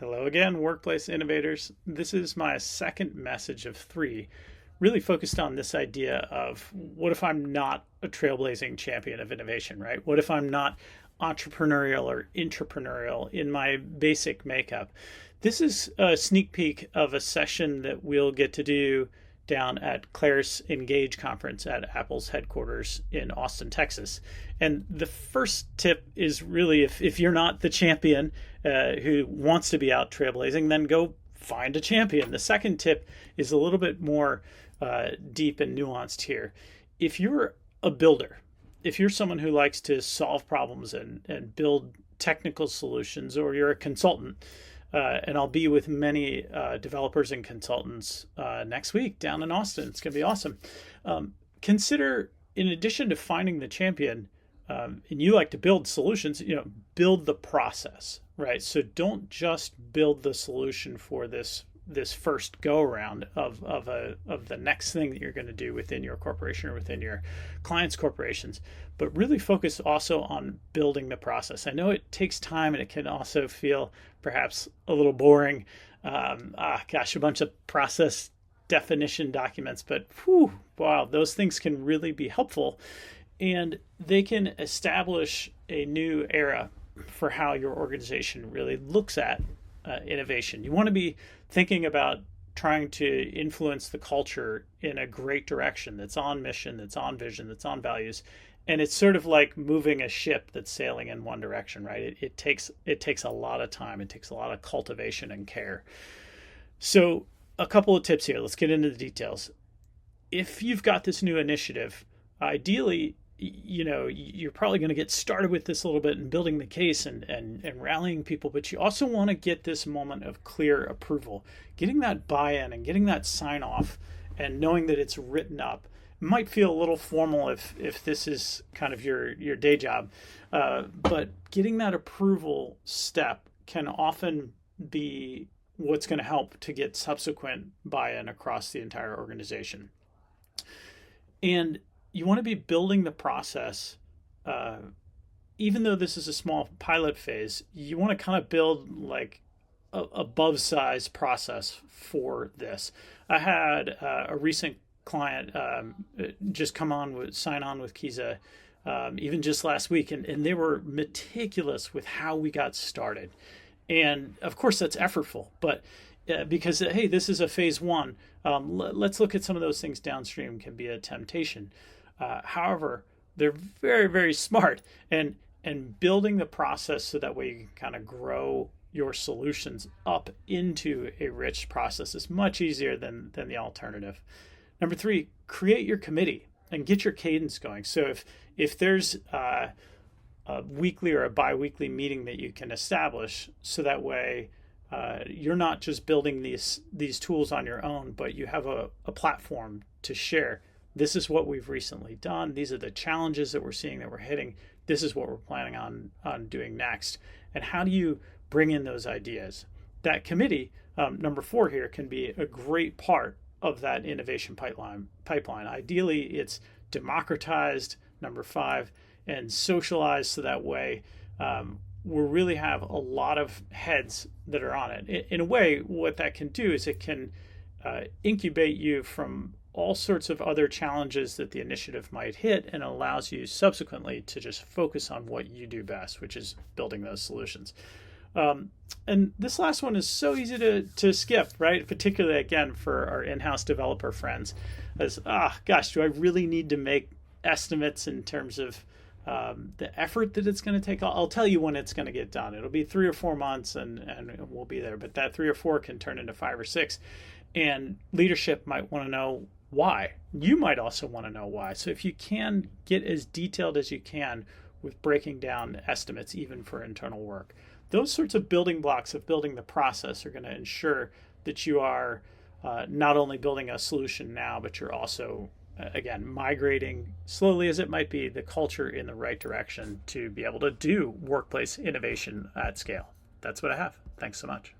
Hello again, workplace innovators. This is my second message of three, really focused on this idea of what if I'm not a trailblazing champion of innovation, right? What if I'm not entrepreneurial or intrapreneurial in my basic makeup? This is a sneak peek of a session that we'll get to do down at Claire's Engage conference at Apple's headquarters in Austin, Texas. And the first tip is really if you're not the champion who wants to be out trailblazing, then go find a champion. The second tip is a little bit more deep and nuanced here. If you're a builder, if you're someone who likes to solve problems and build technical solutions, or you're a consultant, and I'll be with many developers and consultants next week down in Austin. It's going to be awesome. Consider, in addition to finding the champion, and you like to build solutions, build the process, right? So don't just build the solution for this first go around of the next thing that you're going to do within your corporation or within your clients' corporations, but really focus also on building the process. I know it takes time and it can also feel perhaps a little boring. A bunch of process definition documents, but wow, those things can really be helpful, and they can establish a new era for how your organization really looks at innovation. You want to be thinking about trying to influence the culture in a great direction that's on mission, that's on vision, that's on values. And it's sort of like moving a ship that's sailing in one direction, right? It takes a lot of time. It takes a lot of cultivation and care. So a couple of tips here. Let's get into the details. If you've got this new initiative, ideally, you're probably going to get started with this a little bit and building the case and rallying people, but you also want to get this moment of clear approval, getting that buy-in and getting that sign off and knowing that it's written up. It might feel a little formal if this is kind of your day job, but getting that approval step can often be what's going to help to get subsequent buy-in across the entire organization. And you want to be building the process, even though this is a small pilot phase, you want to kind of build like above size process for this. I had a recent client just sign on with Kiza even just last week, and they were meticulous with how we got started. And of course that's effortful, but because, hey, this is a phase one, let's look at some of those things downstream can be a temptation. However, they're very, very smart, and building the process so that way you can kind of grow your solutions up into a rich process is much easier than the alternative. Number three, create your committee and get your cadence going. So if there's a weekly or a bi-weekly meeting that you can establish, so that way you're not just building these tools on your own, but you have a platform to share. This is what we've recently done. These are the challenges that we're seeing that we're hitting. This is what we're planning on doing next. And how do you bring in those ideas? That committee, number four here, can be a great part of that innovation pipeline. Ideally, it's democratized, number five, and socialized so that way we really have a lot of heads that are on it. In a way, what that can do is it can incubate you from all sorts of other challenges that the initiative might hit, and allows you subsequently to just focus on what you do best, which is building those solutions. And this last one is so easy to skip, right? Particularly, again, for our in-house developer friends. As, do I really need to make estimates in terms of the effort that it's going to take? I'll tell you when it's going to get done. It'll be 3 or 4 months and we'll be there. But that 3 or 4 can turn into 5 or 6. And leadership might want to know why. You might also want to know why. So if you can get as detailed as you can with breaking down estimates, even for internal work, those sorts of building blocks of building the process are going to ensure that you are not only building a solution now, but you're also, again, migrating slowly as it might be the culture in the right direction to be able to do workplace innovation at scale. That's what I have. Thanks so much.